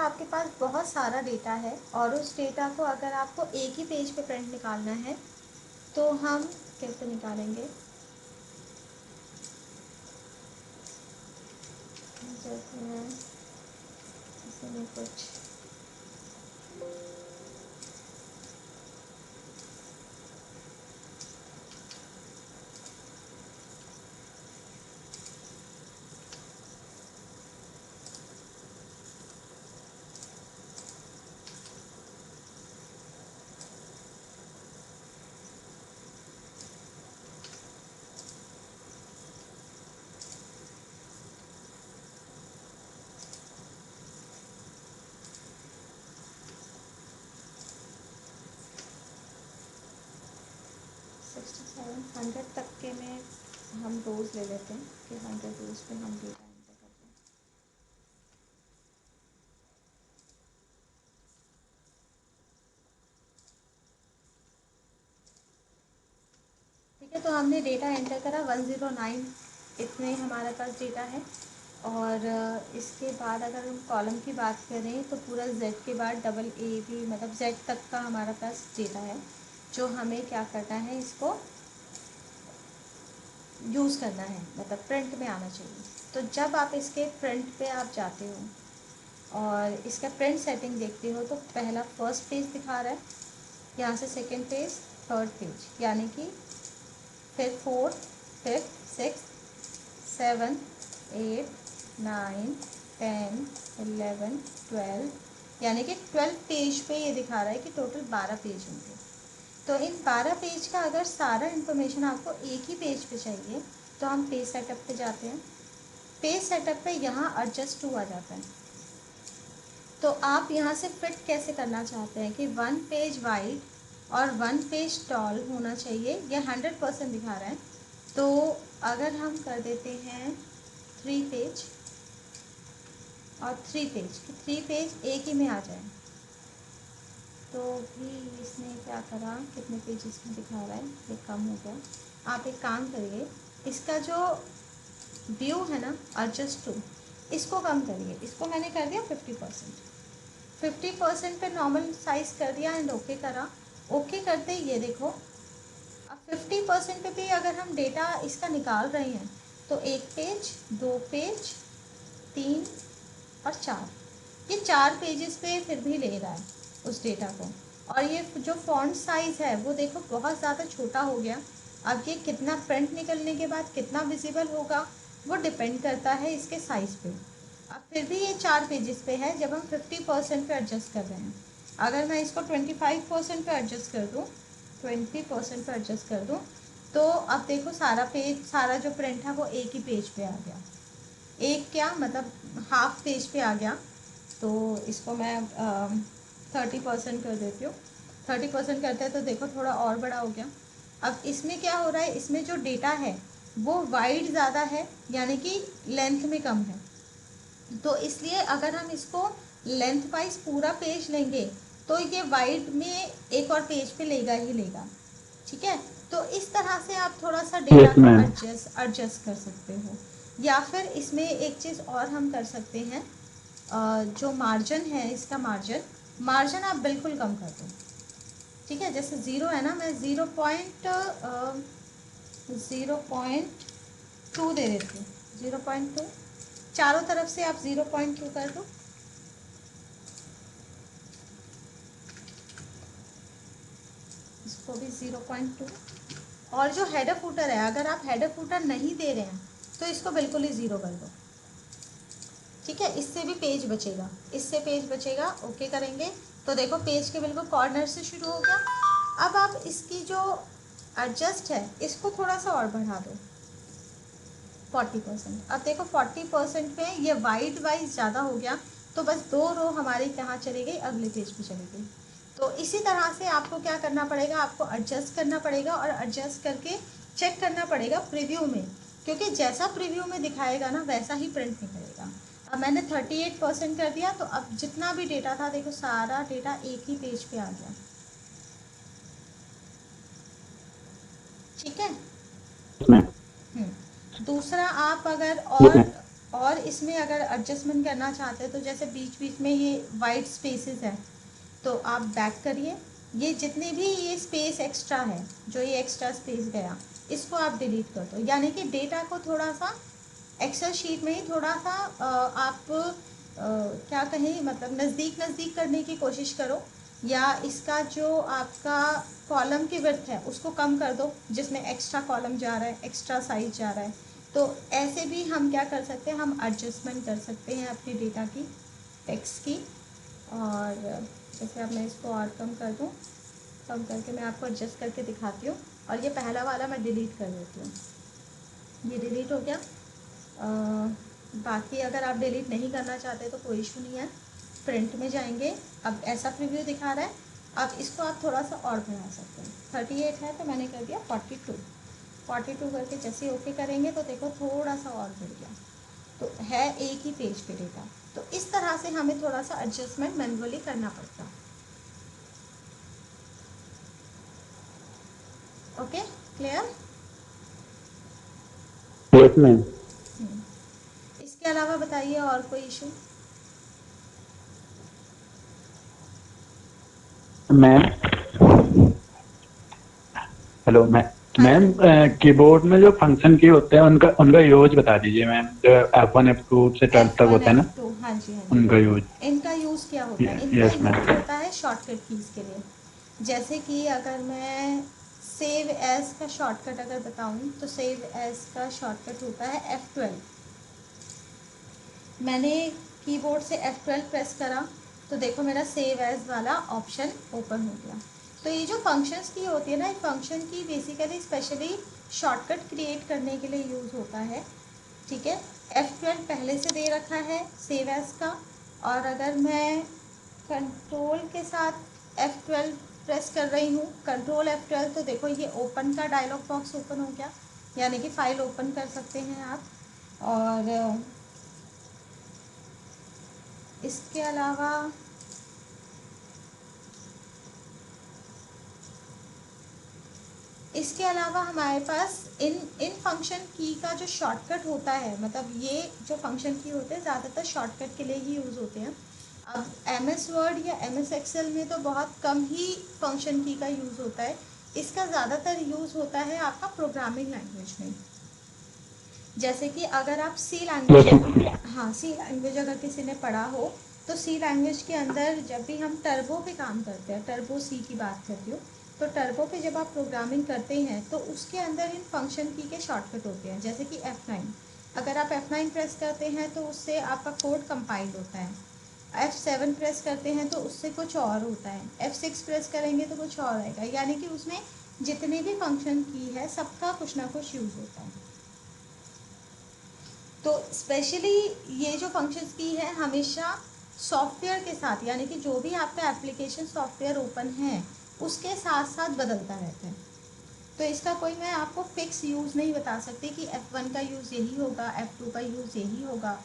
आपके पास बहुत सारा डेटा है और उस डेटा को अगर आपको एक ही पेज पे प्रिंट निकालना है तो हम कैसे निकालेंगे। जैसे मैं इसमें कुछ हंड्रेड तक के में हम रोज़ ले लेते हैं कि 100 रोज़ पे हम डेटा एंटर करते हैं। ठीक है, तो हमने डेटा एंटर करा 109, इतने हमारे पास डेटा है। और इसके बाद अगर हम कॉलम की बात करें तो पूरा Z के बाद डबल A भी मतलब Z तक का हमारा पास डेटा है जो हमें क्या करना है, इसको यूज़ करना है, मतलब प्रिंट में आना चाहिए। तो जब आप इसके प्रिंट पे आप जाते हो और इसका प्रिंट सेटिंग देखते हो तो पहला फर्स्ट पेज दिखा रहा है, यहाँ से सेकंड पेज, थर्ड पेज, यानी कि फिर फोर्थ, फिफ्थ, सिक्स, 7, 8, 9, 10, 11, 12, यानी कि 12 पेज पे ये दिखा रहा है कि टोटल 12 पेज होंगे। तो इन 12 पेज का अगर सारा इन्फॉर्मेशन आपको एक ही पेज पे चाहिए तो हम पेज सेटअप पे जाते हैं। पेज सेटअप पे यहाँ एडजस्ट टू आ जाता है। तो आप यहाँ से फिट कैसे करना चाहते हैं कि 1 पेज वाइड और 1 पेज टॉल होना चाहिए, ये 100% दिखा रहा है। तो अगर हम कर देते हैं 3 पेज और 3 पेज, 3 पेज एक ही में आ जाए, तो भी इसने क्या करा, कितने पेज इसमें दिखा रहा है, ये कम हो गया। आप एक काम करिए, इसका जो व्यू है ना एडजस्ट टू, इसको कम करिए। इसको मैंने कर दिया 50%, 50% पे नॉर्मल साइज़ कर दिया एंड ओके करा। ओके करते ही ये देखो, अब 50% पे भी अगर हम डेटा इसका निकाल रहे हैं तो 1 पेज, 2 पेज, 3 और 4, ये 4 पेजेस पे फिर भी ले रहा है उस डेटा को। और ये जो फॉन्ट साइज़ है वो देखो बहुत ज़्यादा छोटा हो गया। अब ये कितना प्रिंट निकलने के बाद कितना विजिबल होगा वो डिपेंड करता है इसके साइज़ पे। अब फिर भी ये 4 पेजेस पे है जब हम 50% पे एडजस्ट कर रहे हैं। अगर मैं इसको 25% पे एडजस्ट कर दूँ, 20% पे एडजस्ट कर दूँ, तो अब देखो सारा पेज, सारा जो प्रिंट है वो एक ही पेज पे आ गया। एक क्या मतलब हाफ पेज पे आ गया। तो इसको मैं 30% कर देती हूँ। 30% करते हैं तो देखो थोड़ा और बड़ा हो गया। अब इसमें क्या हो रहा है, इसमें जो डेटा है वो वाइड ज़्यादा है, यानी कि लेंथ में कम है। तो इसलिए अगर हम इसको लेंथ वाइज पूरा पेज लेंगे तो ये वाइड में एक और पेज पे लेगा ही लेगा। ठीक है, तो इस तरह से आप थोड़ा सा डेटा यस को मैम। एडजस्ट कर सकते हो। या फिर इसमें एक चीज़ और हम कर सकते हैं, जो मार्जिन है, इसका मार्जिन मार्जिन आप बिल्कुल कम कर दो। ठीक है, जैसे 0 है ना, मैं 0.2 दे देती हूँ, 0.2, चारों तरफ से आप 0.2 कर दो। इसको भी 0.2। और जो हेडर फुटर है, अगर आप हेडर फुटर नहीं दे रहे हैं तो इसको बिल्कुल ही 0 कर दो। ठीक है, इससे भी पेज बचेगा, इससे पेज बचेगा। ओके करेंगे तो देखो पेज के बिल्कुल कॉर्नर से शुरू हो गया। अब आप इसकी जो एडजस्ट है इसको थोड़ा सा और बढ़ा दो, 40%। अब देखो 40% में ये वाइड वाइज ज़्यादा हो गया, तो बस 2 रो हमारी कहाँ चली गई, अगले पेज पे चली गई। तो इसी तरह से आपको क्या करना पड़ेगा, आपको एडजस्ट करना पड़ेगा और एडजस्ट करके चेक करना पड़ेगा प्रीव्यू में, क्योंकि जैसा प्रीव्यू में दिखाएगा ना वैसा ही प्रिंट निकलेगा। अब मैंने 38% कर दिया, तो अब जितना भी डेटा था देखो सारा डेटा एक ही पेज पे आ गया। ठीक है। मैम। दूसरा आप अगर यस और मैम। और इसमें अगर एडजस्टमेंट करना चाहते हैं तो जैसे बीच बीच में ये वाइट स्पेसेस है तो आप बैक करिए, ये जितने भी ये स्पेस एक्स्ट्रा है, जो ये एक्स्ट्रा स्पेस गया, इसको आप डिलीट कर दो। यानी कि डेटा को थोड़ा सा एक्सेल शीट में ही थोड़ा सा आप क्या कहें, मतलब नज़दीक नज़दीक करने की कोशिश करो, या इसका जो आपका कॉलम की विड्थ है उसको कम कर दो, जिसमें एक्स्ट्रा कॉलम जा रहा है, एक्स्ट्रा साइज जा रहा है। तो ऐसे भी हम क्या कर सकते हैं, हम एडजस्टमेंट कर सकते हैं अपनी डेटा की, टेक्स्ट की। और जैसे अब मैं इसको और कम कर दूँ, कम करके मैं आपको एडजस्ट करके दिखाती हूँ। और ये पहला वाला मैं डिलीट कर देती हूँ, ये डिलीट हो गया। बाकी अगर आप डिलीट नहीं करना चाहते तो कोई इशू नहीं है। प्रिंट में जाएंगे, अब ऐसा प्रीव्यू दिखा रहा है, अब इसको आप थोड़ा सा और बढ़ा सकते हैं। 38 है तो मैंने कर दिया 42 करके जैसे ओके करेंगे तो देखो थोड़ा सा और बढ़ गया। तो है एक ही पेज पे डेटा। तो इस तरह से हमें थोड़ा सा एडजस्टमेंट मैनुअली करना पड़ता है। Okay, clear? Yes ma'am. इसके अलावा बताइए और कोई इशू? Ma'am hello ma'am. हाँ मैम जी, कीबोर्ड में जो फंक्शन की होते हैं उनका उनका यूज बता दीजिए मैम, जो F1 F2 से 12 तक F1 होता है ना, F2, हाँ जी हाँ उनका जी। यूज। इनका यूज़ क्या होता है? इनका यस यूज़ मैम। होता है शॉर्टकट कीज़ के लिए। जैसे कि अगर मैं सेव एज का शॉर्टकट अगर बताऊं तो सेव एज का शॉर्टकट होता है F12। मैंने कीबोर्ड से F12 प्रेस करा तो देखो मेरा सेव एज वाला ऑप्शन ओपन हो गया। तो ये जो फंक्शंस की होती है ना, ये फंक्शन की बेसिकली स्पेशली शॉर्टकट क्रिएट करने के लिए यूज़ होता है। ठीक है, F12 पहले से दे रखा है सेव एज का, और अगर मैं कंट्रोल के साथ F12 प्रेस कर रही हूँ, कंट्रोल F12, तो देखो ये ओपन का डायलॉग बॉक्स ओपन हो गया, यानी कि फ़ाइल ओपन कर सकते हैं आप। और इसके अलावा हमारे पास इन इन फंक्शन की का जो शॉर्टकट होता है, मतलब ये जो फंक्शन की होते हैं ज़्यादातर शॉर्टकट के लिए ही यूज़ होते हैं। अब MS वर्ड या MS एक्सेल में तो बहुत कम ही फंक्शन की का यूज़ होता है। इसका ज़्यादातर यूज़ होता है आपका प्रोग्रामिंग लैंग्वेज में। जैसे कि अगर आप सी लैंग्वेज, हाँ सी लैंग्वेज अगर किसी ने पढ़ा हो तो सी लैंग्वेज के अंदर जब भी हम टर्बो पे काम करते हैं, टर्बो सी की बात करती हूँ, तो टर्बो पे जब आप प्रोग्रामिंग करते हैं तो उसके अंदर इन फंक्शन की के शॉर्टकट होते हैं। जैसे कि F9, अगर आप F9 प्रेस करते हैं तो उससे आपका कोड कंपाइल होता है। F7 प्रेस करते हैं तो उससे कुछ और होता है। F6 प्रेस करेंगे तो कुछ और आएगा। यानी कि उसमें जितने भी फंक्शन की है सबका कुछ ना कुछ यूज़ होता है। तो स्पेशली ये जो फंक्शंस की है हमेशा सॉफ्टवेयर के साथ, यानी कि जो भी आपका एप्लीकेशन सॉफ्टवेयर ओपन है उसके साथ साथ बदलता रहता है। तो इसका कोई मैं आपको फिक्स यूज़ नहीं बता सकती कि F1 का यूज़ यही होगा, F2 का यूज़ यही होगा,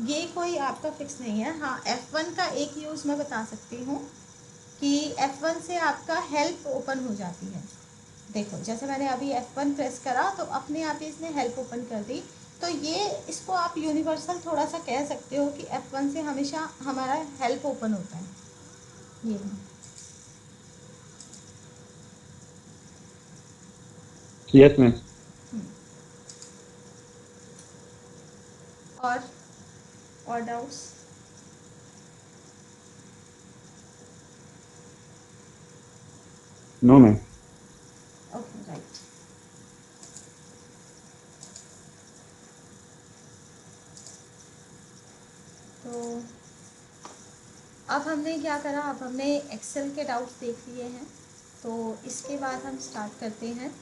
ये कोई आपका फिक्स नहीं है। हाँ, F1 का एक यूज़ मैं बता सकती हूँ कि F1 से आपका हेल्प ओपन हो जाती है। देखो जैसे मैंने अभी F1 प्रेस करा तो अपने आप ही इसने हेल्प ओपन कर दी। तो ये इसको आप यूनिवर्सल थोड़ा सा कह सकते हो कि F1 से हमेशा हमारा हेल्प ओपन होता है। ये यस मैम। और और doubts? No ma'am. Okay, right. तो अब हमने क्या करा, अब हमने एक्सेल के डाउट्स देख लिए हैं, तो इसके बाद हम स्टार्ट करते हैं